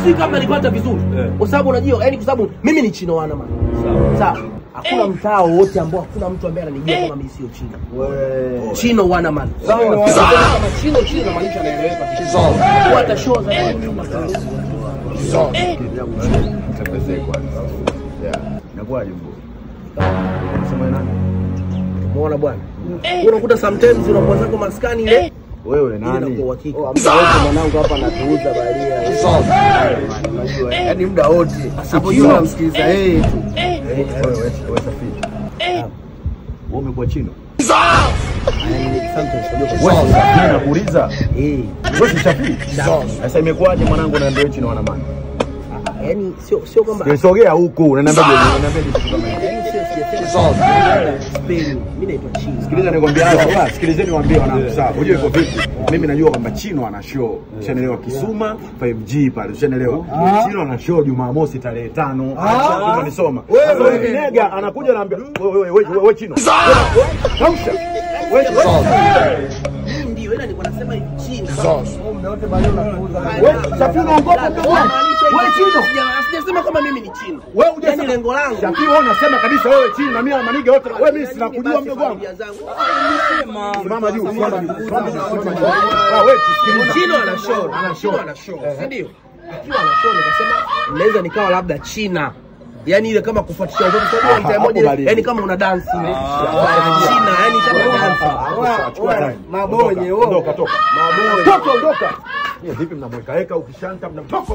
Si kama nilipata vizuri. Kwa sababu unajua, yani kwa sababu mimi ni Chino wana man. Sawa. Hakuna mtaa wote ambao hakuna mtu ambaye ananijua kama mimi sio Chino. Wewe. Chino wana man. Sawa. Kama Chino na maanisha anaeleweka vizuri. Sawa. What show za sawa. Tembeze kwanza. Inakuwa jumbo. Unasema nani? Muona bwana. Unakuta sometimes unakuwa zako maskani ile. Wewe nani? Muda wote mwanangu hapa anatuuza baria. Unajua yaani muda wote. Hapo yule anamsikiliza yeye tu. Wewe safiri. Wewe umekuwa Chino? Wewe nakuuliza. Wewe safiri? Sasa imekuwaje mwanangu na ndio Chino wana maana? Yaani sio kwamba sogea huku unaniambia kitu kama hicho. Mimi naitwa Chino. Sikiliza nikwambia hapa, sikilizeni niwaambie wanangu sawa. Unajua iko vipi? Mimi najua kwamba Chino ana show. Ushaelewa Kisuma 5G pale. Ushaelewa? Chino ana show Jumamosi tarehe 5. Unanisoma. Wewe nega anakuja anaambia wewe Chino. Kausha. Wewe ndio ila nilikuwa nasema hivi Chino. Mmeote bali unakuuza. Wewe Safi unaongopa mdogo wangu. Wewe Chino. Sijasema kama mimi ni Chino. Wewe hujasema lengo langu. Safi wewe unasema kabisa wewe Chino na mimi na maniga wote. Wewe mimi sina kujua mdogo wangu. Simama juu. Wewe Chino ana show. Ndio. Akiwa ana show nikasema naweza nikawa labda China. Yaani ile kama kufuatisha uzoto kwa mtu mmoja, yani kama una dance ile. China, yani kama dance. Mabonye wewe. Ondoka. Mabonye. Ondoka. Vipi mnamweka ukishanta mnamtoka.